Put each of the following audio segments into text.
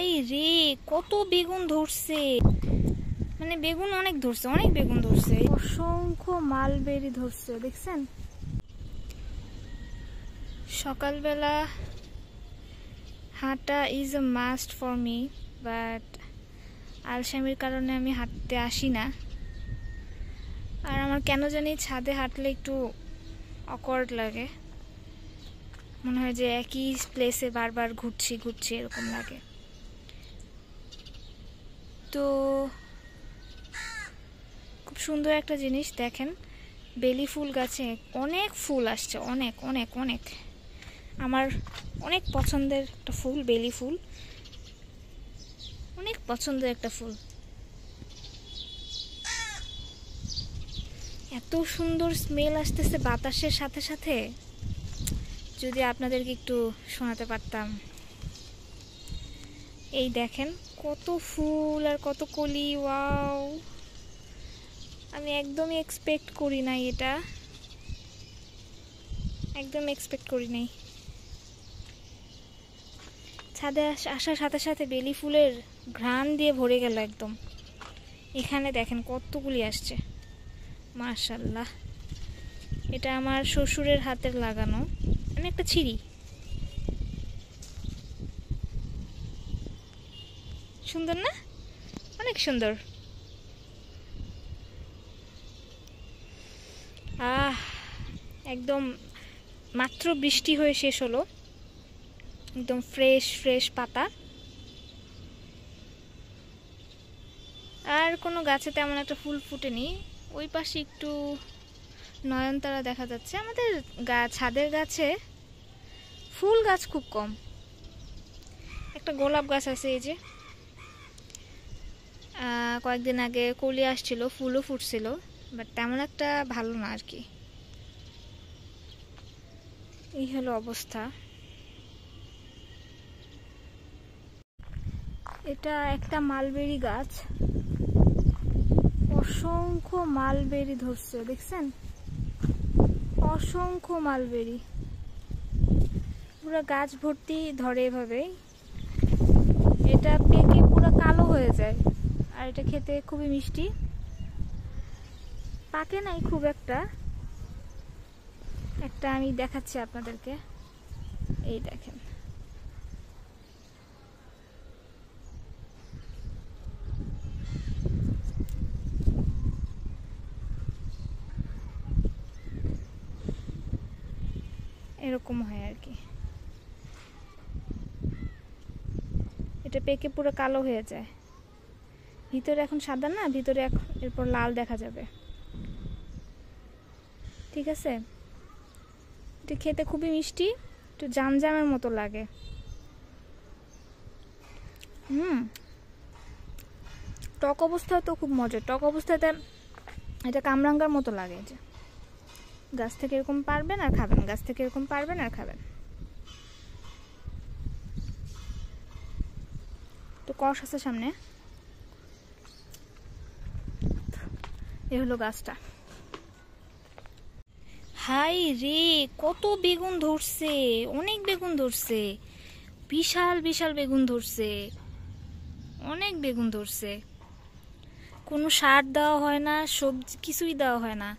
High রে, কত বেগুন ধরছে, মানে বেগুন অনেক ধরছে, অনেক বেগুন ধরছে, অসংখ্য মালবেরি ধরছে, দেখছেন? সকালবেলা হাঁটা is a must for me, but আলসেমির কারণে আমি হাঁটতে আসি না। আর আমার কেন জানি ছাদে হাঁটলে একটু অকওয়ার্ড লাগে, মনে হয় যে একই প্লেসে বারবার ঘুরছি ঘুরছি এরকম লাগে। তো খুব সুন্দর একটা জিনিস দেখেন, বেলি ফুল গাছে অনেক ফুল আসছে, অনেক অনেক অনেক। আমার অনেক পছন্দের একটা ফুল, বেলি ফুল, অনেক পছন্দের একটা ফুল। এত সুন্দর স্মেল আসতেছে বাতাসের সাথে সাথে, যদি আপনাদেরকে একটু শোনাতে পারতাম। এই দেখেন কত ফুল আর কত কলি, ওয়াও! আমি একদমই এক্সপেক্ট করি নাই, এটা একদম এক্সপেক্ট করি নাই। ছাদে আসার সাথে সাথে বেলি ফুলের ঘ্রাণ দিয়ে ভরে গেল একদম। এখানে দেখেন কতগুলি আসছে, মাশাআল্লাহ। এটা আমার শ্বশুরের হাতের লাগানো, মানে একটা ছিরি। সুন্দর না? অনেক সুন্দর। একদম মাত্র বৃষ্টি হয়ে শেষ হলো, একদম ফ্রেশ ফ্রেশ পাতা। আর কোনো গাছে তেমন একটা ফুল ফুটেনি। ওই পাশে একটু নয়নতারা দেখা যাচ্ছে। আমাদের ছাদের গাছে ফুল গাছ খুব কম। একটা গোলাপ গাছ আছে, এই যে কয়েকদিন আগে কলি আসছিল, ফুলও ফুটছিল, বাট তেমন একটা ভালো না আর কি। এই হলো অবস্থা। এটা একটা মালবেরি গাছ, অসংখ্য মালবেরি ধরছে, দেখছেন? অসংখ্য মালবেরি, পুরো গাছ ভর্তি ধরে এভাবে। এটা পেকে পুরো কালো হয়ে যায়, আর এটা খেতে খুবই মিষ্টি। পাকে নাই খুব একটা, একটা আমি দেখাচ্ছি আপনাদেরকে, এই দেখেন। এরকম হয় আর কি, এটা পেকে পুরো কালো হয়ে যায়। ভিতরে এখন সাদা না, ভিতরে এরপর লাল দেখা যাবে, ঠিক আছে? এটা খেতে খুবই মিষ্টি, একটু জামজামের মতো লাগে। টক অবস্থায় তো খুব মজা, টক অবস্থাতে এটা কামরাঙ্গার মতো লাগে। যে গাছ থেকে এরকম পারবেন আর খাবেন, গাছ থেকে এরকম পারবেন আর খাবেন। তো কষ আছে সামনে, এ হলো গাছটা। হাই রে, কত বেগুন ধরছে, অনেক বেগুন ধরছে, বিশাল বিশাল বেগুন ধরছে, অনেক বেগুন ধরছে। কোনো সার দেওয়া হয় না, সবজি কিছুই দেওয়া হয় না,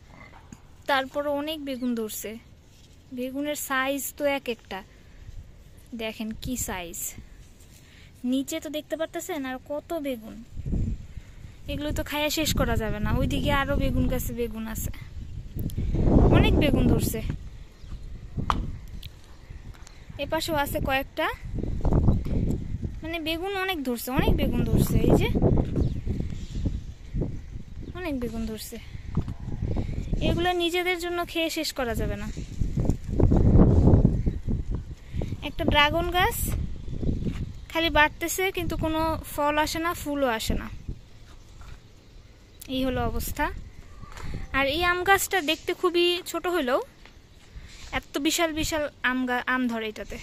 তারপর অনেক বেগুন ধরছে। বেগুনের সাইজ তো এক একটা, দেখেন কি সাইজ। নিচে তো দেখতে পারতেছেন আর কত বেগুন, এগুলো তো খাইয়া শেষ করা যাবে না। ওইদিকে আরো বেগুন গাছে বেগুন আছে, অনেক বেগুন ধরছে। এপাশেও আছে কয়েকটা, মানে বেগুন অনেক ধরছে, অনেক বেগুন ধরছে। এই যে অনেক বেগুন ধরছে, এগুলো নিজেদের জন্য খেয়ে শেষ করা যাবে না। একটা ড্রাগন গাছ খালি বাড়তেছে, কিন্তু কোনো ফল আসে না, ফুলও আসে না। এই হলো অবস্থা। আর এই আম গাছটা দেখতে খুবই ছোট হলেও এত বিশাল বিশাল আম ধরে এটাতে,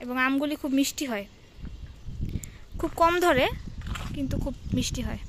এবং আমগুলি খুব মিষ্টি হয়। খুব কম ধরে, কিন্তু খুব মিষ্টি হয়।